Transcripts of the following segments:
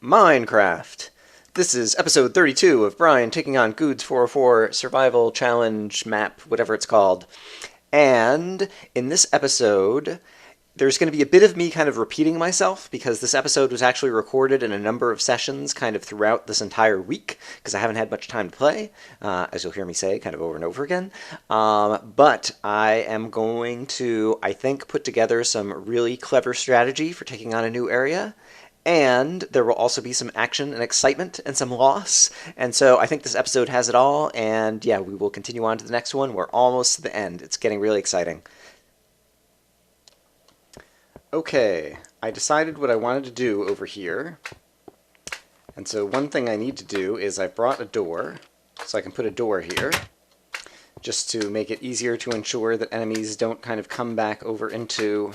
Minecraft. This is episode 32 of Brian taking on Guude's 404 Survival Challenge Map, whatever it's called. And in this episode, there's going to be a bit of me kind of repeating myself because this episode was actually recorded in a number of sessions kind of throughout this entire week because I haven't had much time to play, as you'll hear me say kind of over and over again. But I am going to, I think, put together some really clever strategy for taking on a new area. And there will also be some action and excitement and some loss. And so I think this episode has it all. And yeah, we will continue on to the next one. We're almost to the end. It's getting really exciting. Okay, I decided what I wanted to do over here. And so one thing I need to do is I brought a door, so I can put a door here, just to make it easier to ensure that enemies don't kind of come back over into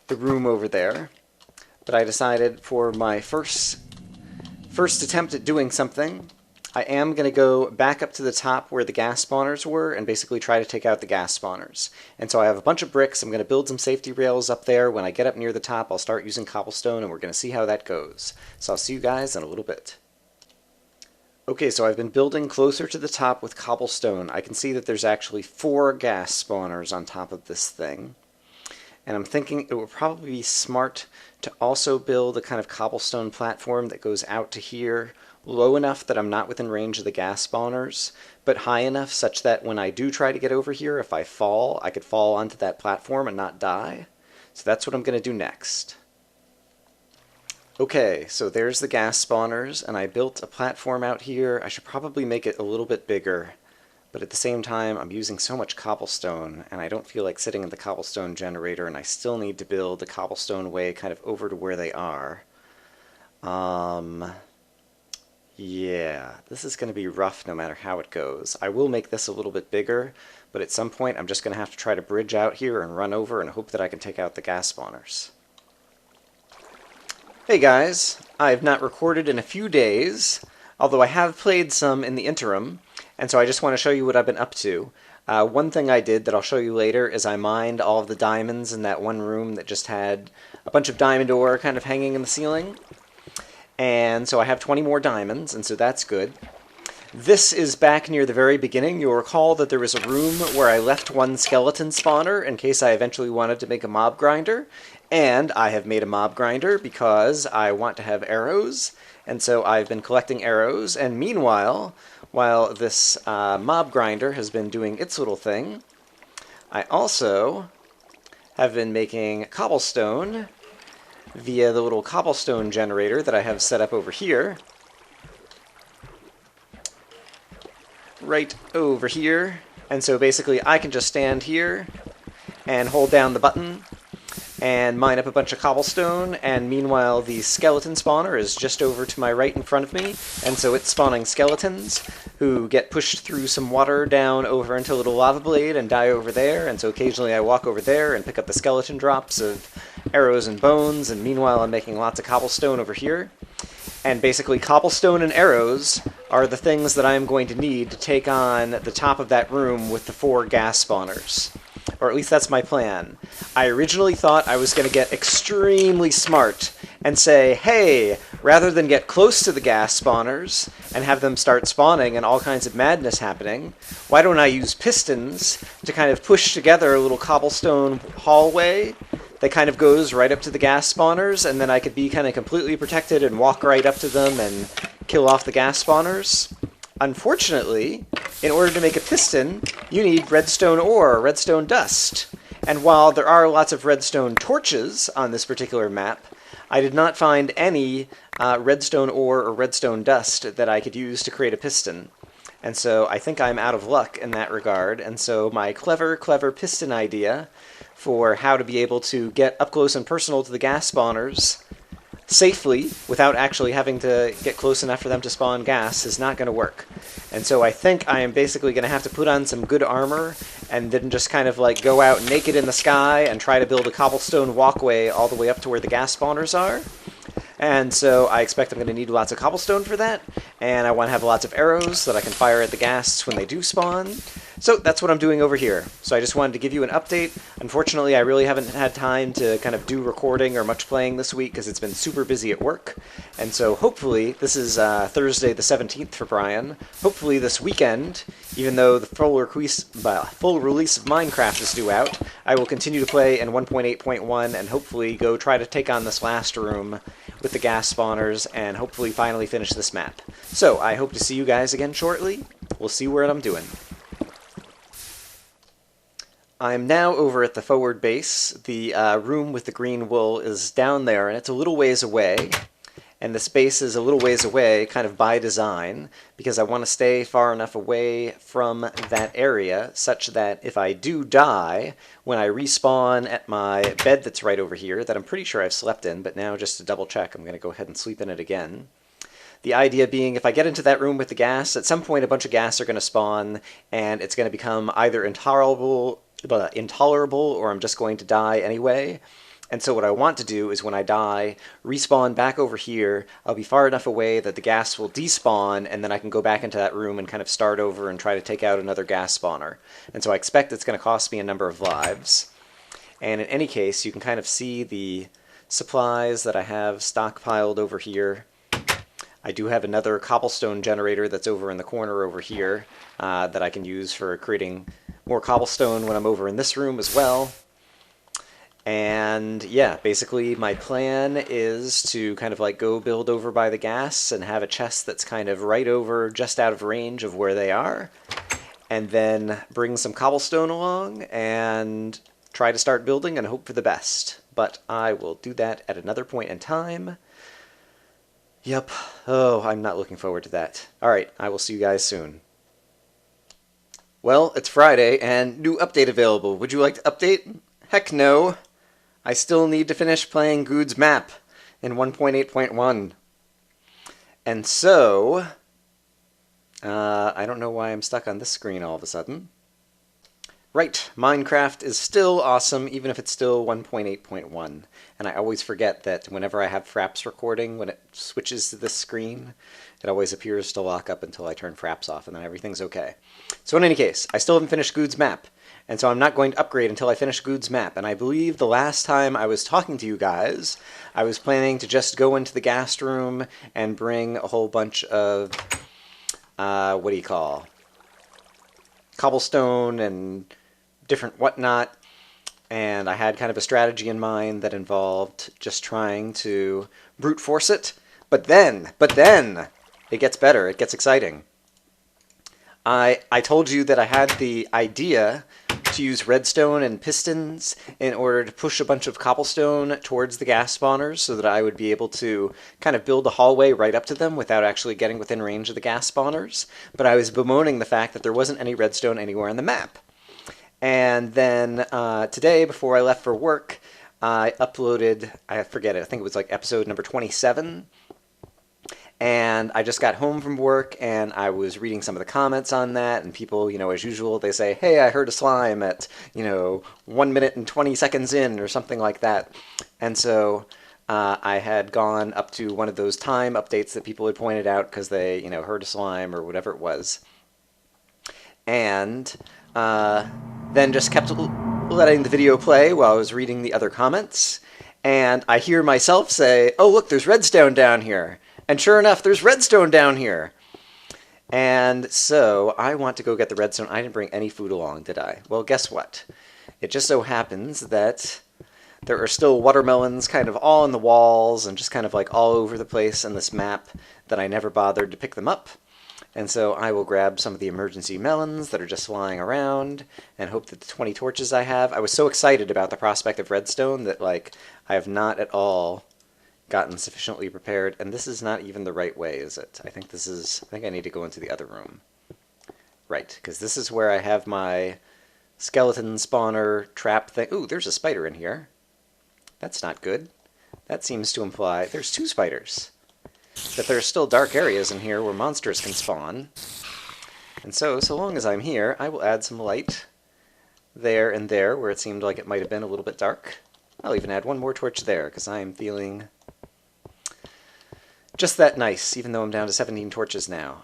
the room over there. But I decided for my first attempt at doing something, I am going to go back up to the top where the gas spawners were and basically try to take out the gas spawners. And so I have a bunch of bricks. I'm going to build some safety rails up there. When I get up near the top, I'll start using cobblestone, and we're going to see how that goes. So I'll see you guys in a little bit. Okay, so I've been building closer to the top with cobblestone. I can see that there's actually 4 gas spawners on top of this thing. And I'm thinking it would probably be smart to also build a kind of cobblestone platform that goes out to here, low enough that I'm not within range of the gas spawners, but high enough such that when I do try to get over here, if I fall, I could fall onto that platform and not die. So that's what I'm going to do next. Okay, so there's the gas spawners, and I built a platform out here. I should probably make it a little bit bigger. But at the same time, I'm using so much cobblestone, and I don't feel like sitting in the cobblestone generator, and I still need to build the cobblestone way kind of over to where they are. Yeah, this is going to be rough no matter how it goes. I will make this a little bit bigger, but at some point I'm just going to have to try to bridge out here and run over and hope that I can take out the gas spawners. Hey guys, I've not recorded in a few days, although I have played some in the interim. And so I just want to show you what I've been up to. One thing I did that I'll show you later is I mined all of the diamonds in that one room that just had a bunch of diamond ore kind of hanging in the ceiling. And so I have 20 more diamonds, and so that's good. This is back near the very beginning. You'll recall that there was a room where I left one skeleton spawner in case I eventually wanted to make a mob grinder. And I have made a mob grinder because I want to have arrows. And so I've been collecting arrows, and meanwhile, while this mob grinder has been doing its little thing, I also have been making cobblestone via the little cobblestone generator that I have set up over here. Right over here. And so basically I can just stand here and hold down the button and mine up a bunch of cobblestone, and meanwhile the skeleton spawner is just over to my right in front of me, and so it's spawning skeletons who get pushed through some water down over into a little lava blade and die over there, and so occasionally I walk over there and pick up the skeleton drops of arrows and bones, and meanwhile I'm making lots of cobblestone over here. And basically cobblestone and arrows are the things that I'm going to need to take on the top of that room with the 4 gas spawners. Or at least that's my plan. I originally thought I was going to get extremely smart and say, hey, rather than get close to the gas spawners and have them start spawning and all kinds of madness happening, why don't I use pistons to kind of push together a little cobblestone hallway that kind of goes right up to the gas spawners, and then I could be kind of completely protected and walk right up to them and kill off the gas spawners. Unfortunately, in order to make a piston, you need redstone ore, redstone dust. And while there are lots of redstone torches on this particular map, I did not find any redstone ore or redstone dust that I could use to create a piston. And so I think I'm out of luck in that regard, and so my clever piston idea for how to be able to get up close and personal to the gas spawners safely without actually having to get close enough for them to spawn gas is not going to work. And so I think I am basically going to have to put on some good armor and then just kind of like go out naked in the sky and try to build a cobblestone walkway all the way up to where the gas spawners are. And so I expect I'm going to need lots of cobblestone for that, and I want to have lots of arrows so that I can fire at the ghasts when they do spawn. So that's what I'm doing over here. So I just wanted to give you an update. Unfortunately, I really haven't had time to kind of do recording or much playing this week because it's been super busy at work. And so hopefully, this is Thursday the 17th for Brian. Hopefully this weekend, even though the full release of Minecraft is due out, I will continue to play in 1.8.1 and hopefully go try to take on this last room with the gas spawners and hopefully finally finish this map. So I hope to see you guys again shortly. We'll see what I'm doing. I'm now over at the forward base. The room with the green wool is down there, and it's a little ways away. And this base is a little ways away, kind of by design, because I want to stay far enough away from that area, such that if I do die, when I respawn at my bed that's right over here, that I'm pretty sure I've slept in, but now just to double check, I'm going to go ahead and sleep in it again. The idea being, if I get into that room with the gas, at some point a bunch of gas are going to spawn, and it's going to become either intolerable or I'm just going to die anyway. And so what I want to do is when I die, respawn back over here. I'll be far enough away that the gas will despawn, and then I can go back into that room and kind of start over and try to take out another gas spawner. And so I expect it's going to cost me a number of lives. And in any case, you can kind of see the supplies that I have stockpiled over here. I do have another cobblestone generator that's over in the corner over here that I can use for creating more cobblestone when I'm over in this room as well. And yeah, basically my plan is to kind of like go build over by the gas and have a chest that's kind of right over, just out of range of where they are. And then bring some cobblestone along and try to start building and hope for the best. But I will do that at another point in time. Yep. Oh, I'm not looking forward to that. Alright, I will see you guys soon. Well, it's Friday, and new update available. Would you like to update? Heck no. I still need to finish playing Guude's map in 1.8.1. And so, I don't know why I'm stuck on this screen all of a sudden. Right, Minecraft is still awesome, even if it's still 1.8.1. And I always forget that whenever I have Fraps recording, when it switches to this screen, it always appears to lock up until I turn Fraps off, and then everything's okay. So in any case, I still haven't finished Guude's map, and so I'm not going to upgrade until I finish Guude's map. And I believe the last time I was talking to you guys, I was planning to just go into the ghast room and bring a whole bunch of, cobblestone and different whatnot, and I had kind of a strategy in mind that involved just trying to brute force it. But then, it gets better, it gets exciting. I told you that I had the idea to use redstone and pistons in order to push a bunch of cobblestone towards the gas spawners so that I would be able to kind of build a hallway right up to them without actually getting within range of the gas spawners. But I was bemoaning the fact that there wasn't any redstone anywhere on the map. And then today, before I left for work, I uploaded, I forget it, I think it was like episode number 27. And I just got home from work, and I was reading some of the comments on that, and people, you know, as usual, they say, hey, I heard a slime at, 1 minute and 20 seconds in, or something like that. And so I had gone up to one of those time updates that people had pointed out because they, heard a slime or whatever it was. And then just kept letting the video play while I was reading the other comments. And I hear myself say, oh, look, there's redstone down here. And sure enough, there's redstone down here. And so I want to go get the redstone. I didn't bring any food along, did I? Well, guess what? It just so happens that there are still watermelons kind of all on the walls and just kind of like all over the place in this map that I never bothered to pick them up. And so I will grab some of the emergency melons that are just lying around and hope that the 20 torches I have. I was so excited about the prospect of redstone that I have not at all gotten sufficiently prepared. And this is not even the right way, is it? I think I need to go into the other room. Right, because this is where I have my skeleton spawner trap thing. Ooh, there's a spider in here. That's not good. That seems to imply there's 2 spiders. That there are still dark areas in here where monsters can spawn. And so long as I'm here, I will add some light there and there where it seemed like it might have been a little bit dark. I'll even add one more torch there because I am feeling just that nice, even though I'm down to 17 torches now.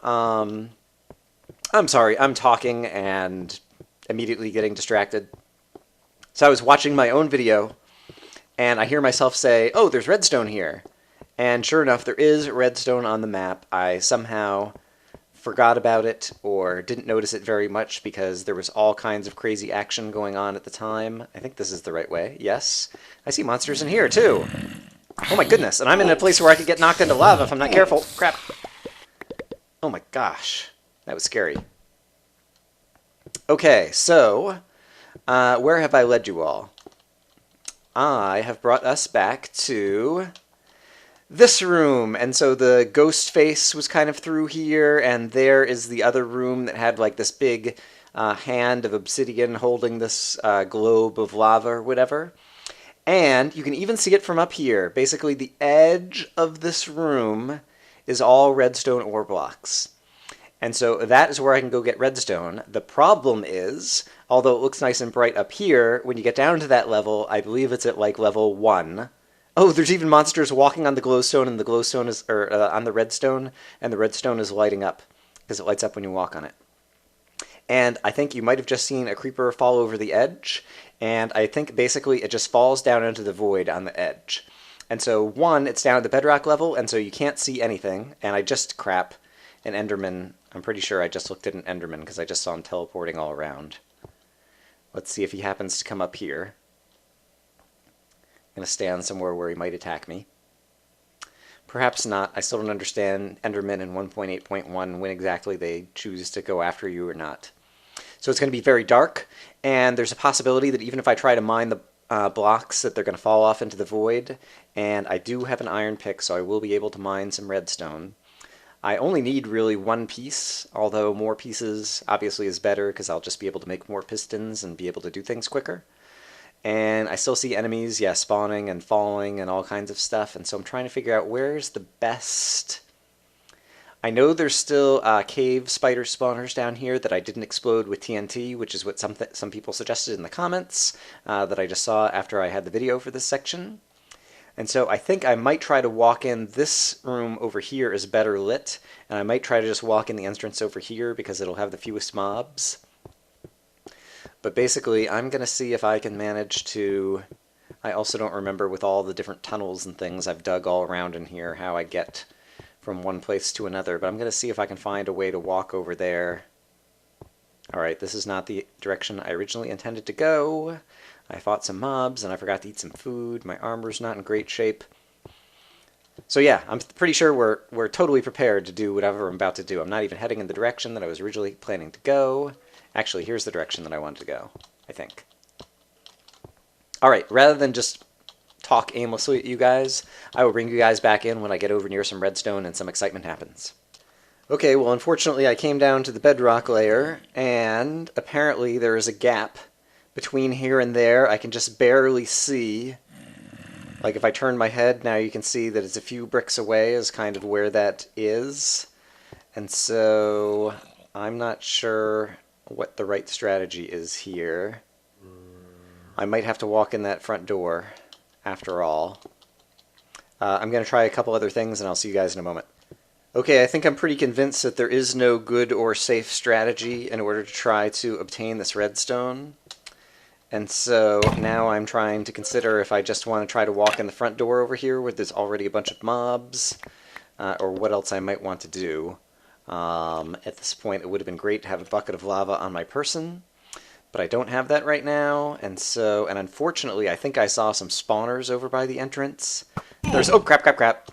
I'm sorry, I'm talking and immediately getting distracted. So I was watching my own video, and I hear myself say, oh, there's redstone here. And sure enough, there is redstone on the map. I somehow forgot about it or didn't notice it very much because there was all kinds of crazy action going on at the time. I think this is the right way. Yes. I see monsters in here, too. Oh my goodness, and I'm in a place where I could get knocked into lava if I'm not careful. Crap. Oh my gosh. That was scary. Okay, so, where have I led you all? I have brought us back to this room, and so the ghost face was kind of through here, and there is the other room that had like this big hand of obsidian holding this globe of lava or whatever. And you can even see it from up here. Basically, the edge of this room is all redstone ore blocks. And so that is where I can go get redstone. The problem is, although it looks nice and bright up here, when you get down to that level, I believe it's at like level 1. Oh, there's even monsters walking on the glowstone, and the glowstone is, on the redstone, and the redstone is lighting up, because it lights up when you walk on it. And I think you might have just seen a creeper fall over the edge, and I think basically it just falls down into the void on the edge. And so, one, it's down at the bedrock level, and so you can't see anything, and I just, crap, an Enderman. I'm pretty sure I just looked at an Enderman because I just saw him teleporting all around. Let's see if he happens to come up here. I'm going to stand somewhere where he might attack me. Perhaps not. I still don't understand Enderman in 1.8.1 when exactly they choose to go after you or not. So it's going to be very dark, and there's a possibility that even if I try to mine the blocks that they're going to fall off into the void, and I do have an iron pick, so I will be able to mine some redstone. I only need really one piece, although more pieces obviously is better because I'll just be able to make more pistons and be able to do things quicker. And I still see enemies, yeah, spawning and falling and all kinds of stuff, and so I'm trying to figure out where's the best. I know there's still cave spider spawners down here that I didn't explode with TNT, which is what some people suggested in the comments that I just saw after I had the video for this section. And so I think I might try to walk in. This room over here is better lit, and I might try to just walk in the entrance over here because it'll have the fewest mobs. But basically, I'm going to see if I can manage to... I also don't remember with all the different tunnels and things I've dug all around in here how I get from one place to another, but I'm going to see if I can find a way to walk over there. Alright, this is not the direction I originally intended to go. I fought some mobs, and I forgot to eat some food. My armor's not in great shape. So yeah, I'm pretty sure we're totally prepared to do whatever I'm about to do. I'm not even heading in the direction that I was originally planning to go. Actually, here's the direction that I wanted to go, I think. Alright, rather than just talk aimlessly at you guys, I will bring you guys back in when I get over near some redstone and some excitement happens. Okay, well unfortunately I came down to the bedrock layer, and apparently there is a gap between here and there. I can just barely see. Like if I turn my head, now you can see that it's a few bricks away is kind of where that is. And so I'm not sure what the right strategy is here. I might have to walk in that front door after all. I'm going to try a couple other things and I'll see you guys in a moment. Okay, I think I'm pretty convinced that there is no good or safe strategy in order to try to obtain this redstone. And so now I'm trying to consider if I just want to try to walk in the front door over here where there's already a bunch of mobs, or what else I might want to do. At this point it would have been great to have a bucket of lava on my person, but I don't have that right now, and unfortunately I think I saw some spawners over by the entrance. There's, oh crap, crap, crap.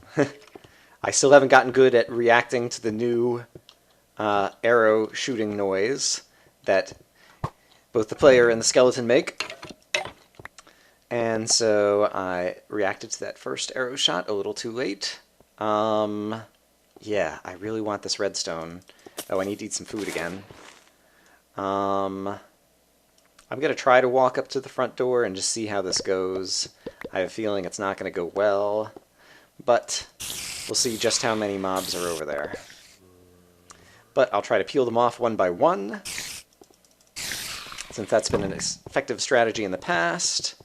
I still haven't gotten good at reacting to the new arrow shooting noise that both the player and the skeleton make. And so I reacted to that first arrow shot a little too late. Yeah, I really want this redstone. Oh, I need to eat some food again. I'm going to try to walk up to the front door and just see how this goes. I have a feeling it's not going to go well, but we'll see just how many mobs are over there. But I'll try to peel them off one by one, since that's been an effective strategy in the past.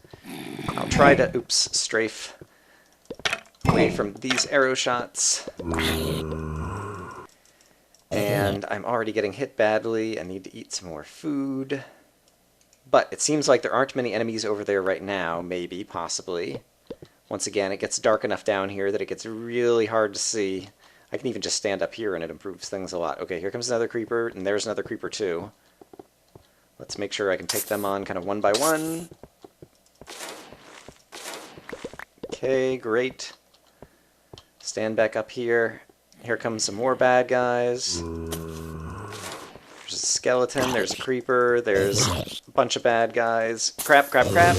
I'll try to, strafe away from these arrow shots. And I'm already getting hit badly. I need to eat some more food. But it seems like there aren't many enemies over there right now, maybe, possibly. Once again, it gets dark enough down here that it gets really hard to see. I can even just stand up here and it improves things a lot. Okay, here comes another creeper, and there's another creeper too. Let's make sure I can take them on kind of one by one. Okay, great. Stand back up here. Here comes some more bad guys. There's a skeleton, there's a creeper, there's a bunch of bad guys. Crap, crap, crap.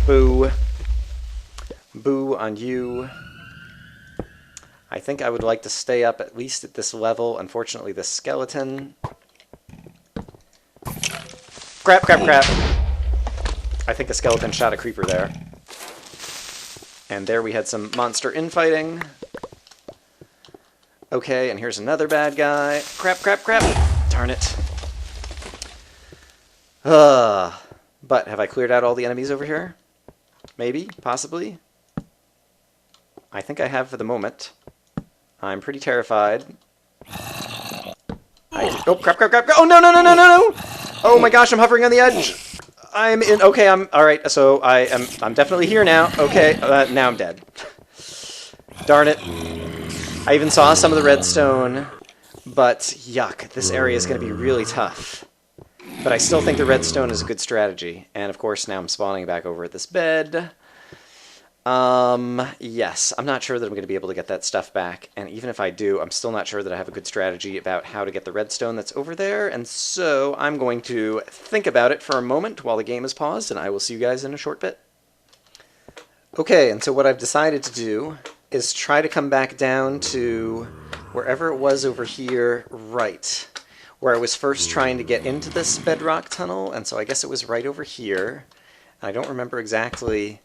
Boo. Boo on you. I think I would like to stay up at least at this level. Unfortunately, the skeleton... Crap, crap, crap. I think the skeleton shot a creeper there. And there we had some monster infighting. Okay, and here's another bad guy. Crap, crap, crap. Darn it. But have I cleared out all the enemies over here? Maybe? Possibly? I think I have for the moment. I'm pretty terrified. Oh, crap, crap, crap. Oh, no, no, no, no, no, no! Oh my gosh, I'm hovering on the edge. I'm in... Okay, all right, so I'm definitely here now. Okay, now I'm dead. Darn it. I even saw some of the redstone, but yuck, this area is going to be really tough. But I still think the redstone is a good strategy. And of course, now I'm spawning back over at this bed. Yes, I'm not sure that I'm going to be able to get that stuff back. And even if I do, I'm still not sure that I have a good strategy about how to get the redstone that's over there. And so I'm going to think about it for a moment while the game is paused, and I will see you guys in a short bit. Okay, and so what I've decided to do is try to come back down to wherever it was over here, right, where I was first trying to get into this bedrock tunnel, and so I guess it was right over here. I don't remember exactly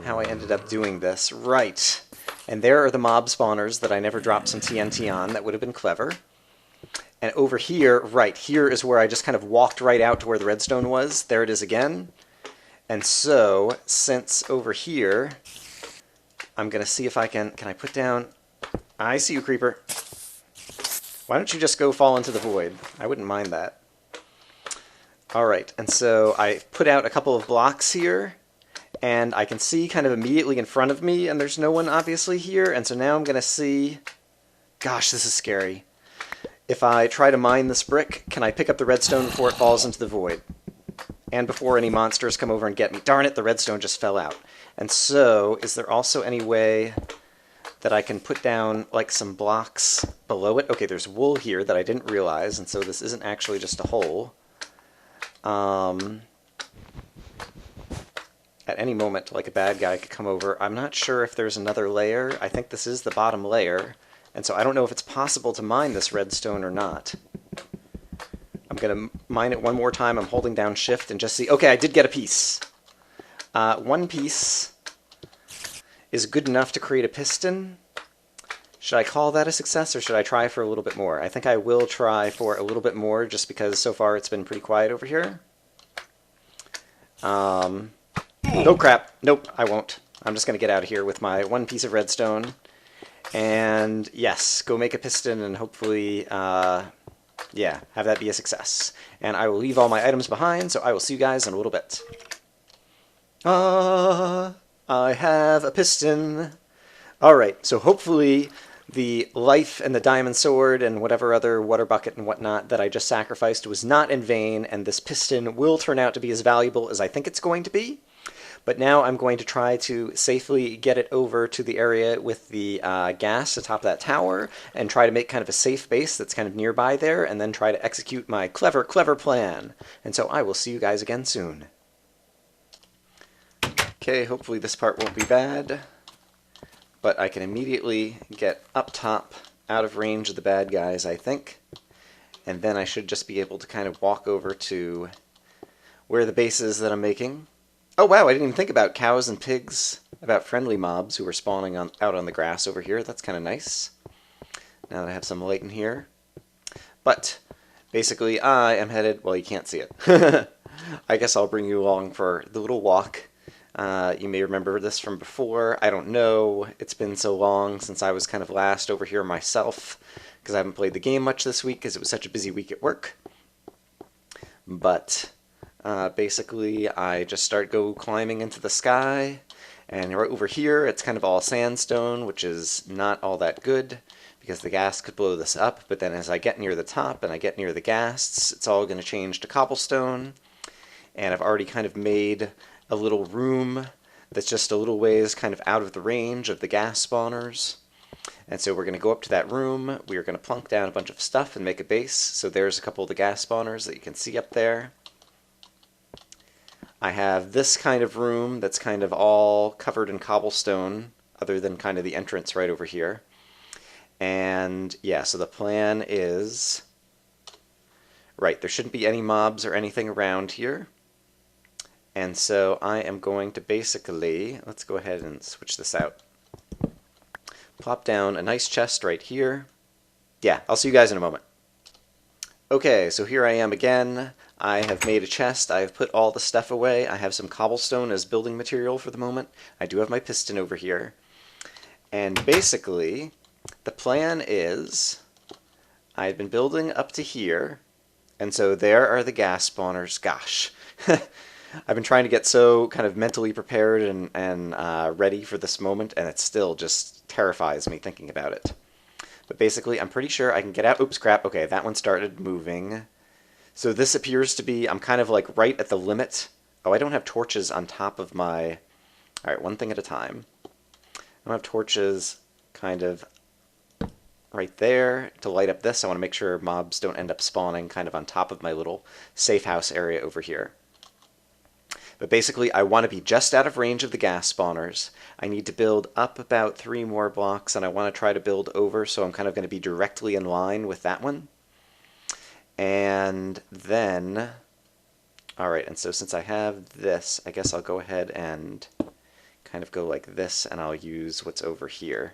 how I ended up doing this. Right, and there are the mob spawners that I never dropped some TNT on. That would have been clever. And over here, right, here is where I just kind of walked right out to where the redstone was. There it is again. And so, since over here, I'm going to see if I can I put down... I see you, creeper. Why don't you just go fall into the void? I wouldn't mind that. Alright, and so I put out a couple of blocks here, and I can see kind of immediately in front of me, and there's no one obviously here, and so now I'm going to see... Gosh, this is scary. If I try to mine this brick, can I pick up the redstone before it falls into the void? And before any monsters come over and get me. Darn it, the redstone just fell out. And so, is there also any way that I can put down, like, some blocks below it? Okay, there's wool here that I didn't realize, and so this isn't actually just a hole. At any moment, like, a bad guy could come over. I'm not sure if there's another layer. I think this is the bottom layer, and so I don't know if it's possible to mine this redstone or not. I'm going to mine it one more time. I'm holding down shift and just see... Okay, I did get a piece. One piece is good enough to create a piston. Should I call that a success, or should I try for a little bit more? I think I will try for a little bit more, just because so far it's been pretty quiet over here. Oh crap. Nope, I won't. I'm just going to get out of here with my one piece of redstone. And yes, go make a piston and hopefully, yeah, have that be a success. And I will leave all my items behind, so I will see you guys in a little bit. I have a piston. Alright, so hopefully the life and the diamond sword and whatever other water bucket and whatnot that I just sacrificed was not in vain, and this piston will turn out to be as valuable as I think it's going to be. But now I'm going to try to safely get it over to the area with the gas atop that tower and try to make kind of a safe base that's kind of nearby there, and then try to execute my clever, clever plan. And so I will see you guys again soon. Okay, hopefully this part won't be bad. But I can immediately get up top, out of range of the bad guys, I think. And then I should just be able to kind of walk over to where the base is that I'm making. Oh wow, I didn't even think about cows and pigs, about friendly mobs who were spawning out on the grass over here. That's kind of nice. Now that I have some light in here. But basically I am headed... Well, you can't see it. I guess I'll bring you along for the little walk. You may remember this from before. I don't know. It's been so long since I was kind of last over here myself, because I haven't played the game much this week because it was such a busy week at work. But Basically, I just start climbing into the sky, and right over here it's kind of all sandstone, which is not all that good because the ghast could blow this up, but then as I get near the top and I get near the ghasts, it's all going to change to cobblestone, and I've already kind of made a little room that's just a little ways kind of out of the range of the ghast spawners. And so we're going to go up to that room, we are going to plunk down a bunch of stuff and make a base. So there's a couple of the ghast spawners that you can see up there. I have this kind of room that's kind of all covered in cobblestone, other than kind of the entrance right over here. And yeah, so the plan is, right, there shouldn't be any mobs or anything around here. And so I am going to basically, let's go ahead and switch this out. Plop down a nice chest right here. Yeah, I'll see you guys in a moment. Okay, so here I am again. I have made a chest. I have put all the stuff away. I have some cobblestone as building material for the moment. I do have my piston over here. And basically, the plan is, I've been building up to here, and so there are the ghast spawners. Gosh. I've been trying to get so kind of mentally prepared and ready for this moment, and it still just terrifies me thinking about it. But basically, I'm pretty sure I can get out. Oops, crap. Okay, that one started moving. So this appears to be, I'm kind of like right at the limit. Oh, I don't have torches on top of my... All right, one thing at a time. I don't have torches kind of right there to light up this. I want to make sure mobs don't end up spawning kind of on top of my little safe house area over here. But basically, I want to be just out of range of the ghast spawners. I need to build up about 3 more blocks, and I want to try to build over, so I'm kind of going to be directly in line with that one. And then, alright, and so since I have this, I guess I'll go ahead and kind of go like this, and I'll use what's over here.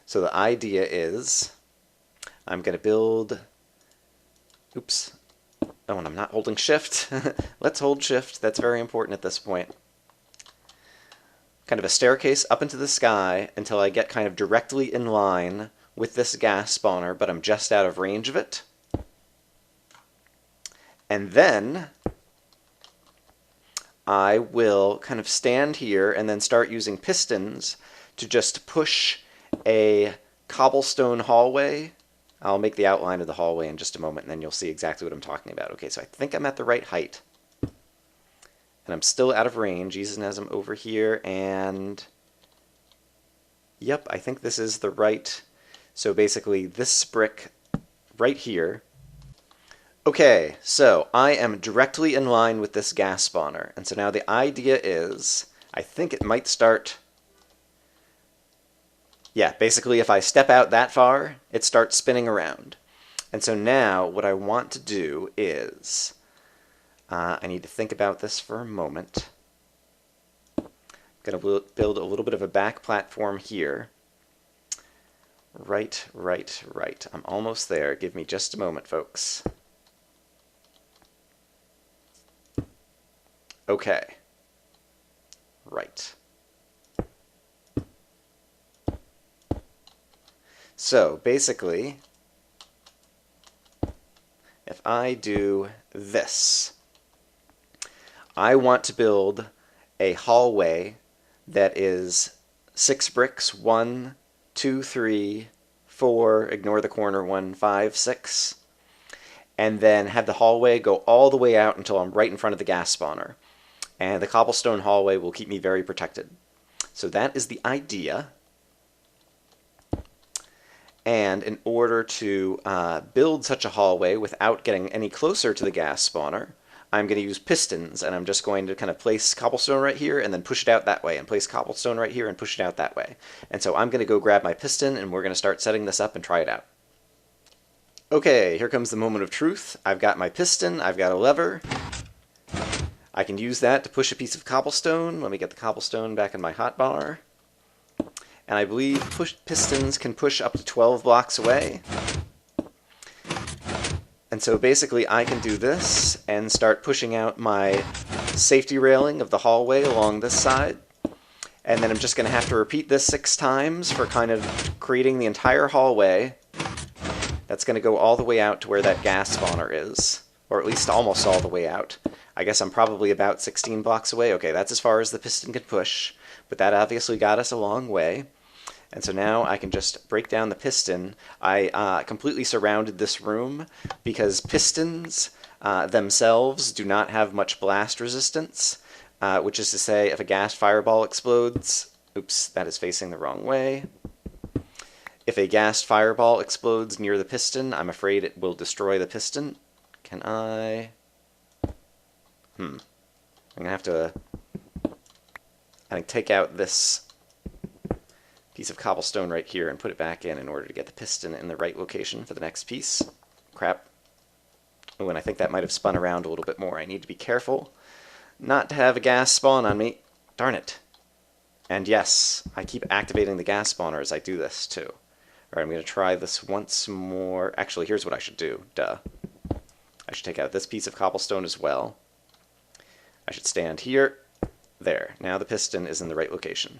So the idea is, I'm going to build, oops, oh, and I'm not holding shift. Let's hold shift. That's very important at this point. Kind of a staircase up into the sky until I get kind of directly in line with this ghast spawner, but I'm just out of range of it. And then I will kind of stand here and then start using pistons to just push a cobblestone hallway. I'll make the outline of the hallway in just a moment, and then you'll see exactly what I'm talking about. Okay, so I think I'm at the right height. And I'm still out of range, even as I'm over here, and... Yep, I think this is the right... So basically, this brick right here. Okay, so I am directly in line with this ghast spawner. And so now the idea is, I think it might start... Yeah, basically if I step out that far, it starts spinning around. And so now what I want to do is, I need to think about this for a moment. I'm going to build a little bit of a back platform here. Right. I'm almost there. Give me just a moment, folks. Okay. Right. So basically, if I do this, I want to build a hallway that is 6 bricks, 1, 2, 3, 4, ignore the corner one, 5, 6, and then have the hallway go all the way out until I'm right in front of the ghast spawner. And the cobblestone hallway will keep me very protected. So that is the idea. And in order to build such a hallway without getting any closer to the ghast spawner, I'm going to use pistons, and I'm just going to kind of place cobblestone right here and then push it out that way, and place cobblestone right here and push it out that way. And so I'm going to go grab my piston, and we're going to start setting this up and try it out. Okay, here comes the moment of truth. I've got my piston, I've got a lever. I can use that to push a piece of cobblestone. Let me get the cobblestone back in my hotbar. And I believe pistons can push up to 12 blocks away. And so basically I can do this and start pushing out my safety railing of the hallway along this side. And then I'm just going to have to repeat this 6 times for kind of creating the entire hallway. That's going to go all the way out to where that ghast spawner is. or at least almost all the way out. I guess I'm probably about 16 blocks away. Okay, that's as far as the piston can push, but that obviously got us a long way. And so now I can just break down the piston. I completely surrounded this room because pistons themselves do not have much blast resistance, which is to say if a gas fireball explodes, oops, that is facing the wrong way. If a gas fireball explodes near the piston, I'm afraid it will destroy the piston. Can I... I'm going to have to, I think, take out this piece of cobblestone right here and put it back in order to get the piston in the right location for the next piece. Crap. Oh, and I think that might have spun around a little bit more. I need to be careful not to have a gas spawn on me. Darn it. And yes, I keep activating the gas spawner as I do this, too. Alright, I'm going to try this once more. Actually, here's what I should do. Duh. I should take out this piece of cobblestone as well. I should stand here. There. Now the piston is in the right location.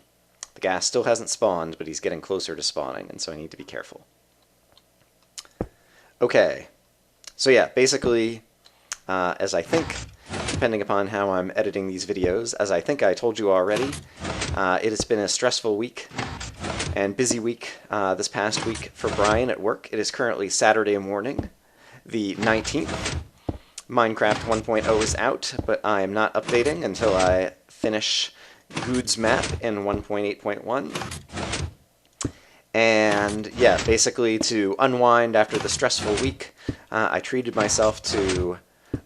The gas still hasn't spawned, but he's getting closer to spawning, and so I need to be careful. Okay. So yeah, basically, as I think, depending upon how I'm editing these videos, as I think I told you already, it has been a stressful week and busy week this past week for Brian at work. It is currently Saturday morning, the 19th. Minecraft 1.0 is out, but I am not updating until I finish Guude's map in 1.8.1. And yeah, basically to unwind after the stressful week, I treated myself to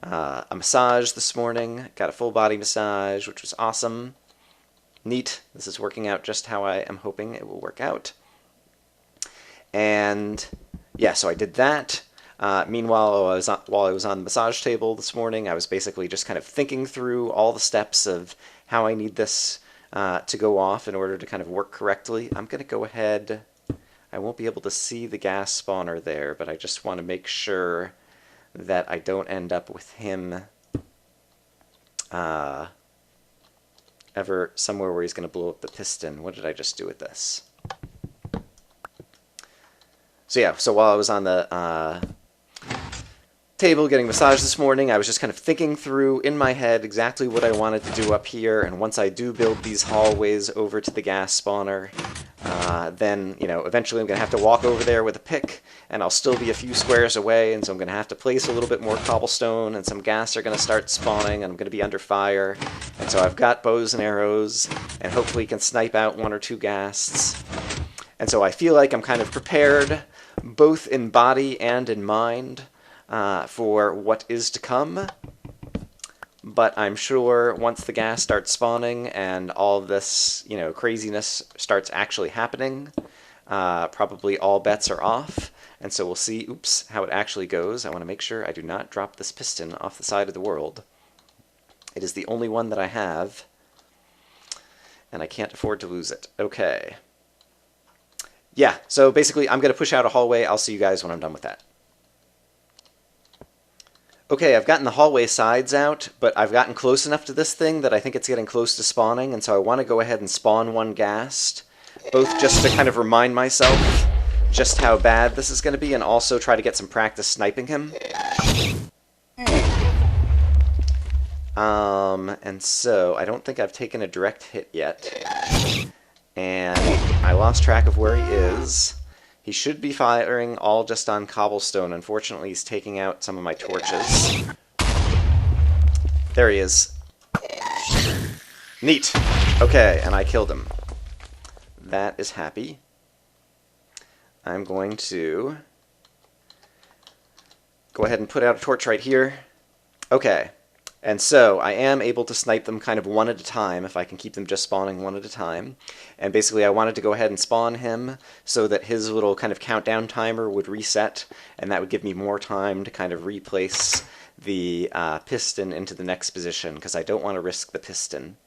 a massage this morning. Got a full body massage, which was awesome. Neat. This is working out just how I am hoping it will work out. And yeah, so I did that. Meanwhile, while I was on the massage table this morning, I was basically just kind of thinking through all the steps of how I need this to go off in order to kind of work correctly. I'm going to go ahead. I won't be able to see the gas spawner there, but I just want to make sure that I don't end up with him ever somewhere where he's going to blow up the piston. What did I just do with this? So yeah, so while I was on the table getting massaged this morning, I was just kind of thinking through in my head exactly what I wanted to do up here, and once I do build these hallways over to the gas spawner, then, you know, eventually I'm going to have to walk over there with a pick, and I'll still be a few squares away, and so I'm going to have to place a little bit more cobblestone, and some gas are going to start spawning, and I'm going to be under fire, and so I've got bows and arrows, and hopefully can snipe out one or two ghasts. And so I feel like I'm kind of prepared, both in body and in mind, for what is to come. But I'm sure once the gas starts spawning and all of this, you know, craziness starts actually happening, probably all bets are off. And so we'll see, oops, how it actually goes. I want to make sure I do not drop this piston off the side of the world. It is the only one that I have, and I can't afford to lose it. Okay. Yeah, so basically I'm going to push out a hallway. I'll see you guys when I'm done with that. Okay, I've gotten the hallway sides out, but I've gotten close enough to this thing that I think it's getting close to spawning, and so I want to go ahead and spawn one ghast, both just to kind of remind myself just how bad this is going to be, and also try to get some practice sniping him. And so I don't think I've taken a direct hit yet, and I lost track of where he is. He should be firing all just on cobblestone. Unfortunately, he's taking out some of my torches. There he is. Neat. Okay, and I killed him. That is happy. I'm going to go ahead and put out a torch right here. Okay. And so I am able to snipe them kind of one at a time, if I can keep them just spawning one at a time. And basically I wanted to go ahead and spawn him so that his little kind of countdown timer would reset, and that would give me more time to kind of replace the piston into the next position, because I don't want to risk the piston.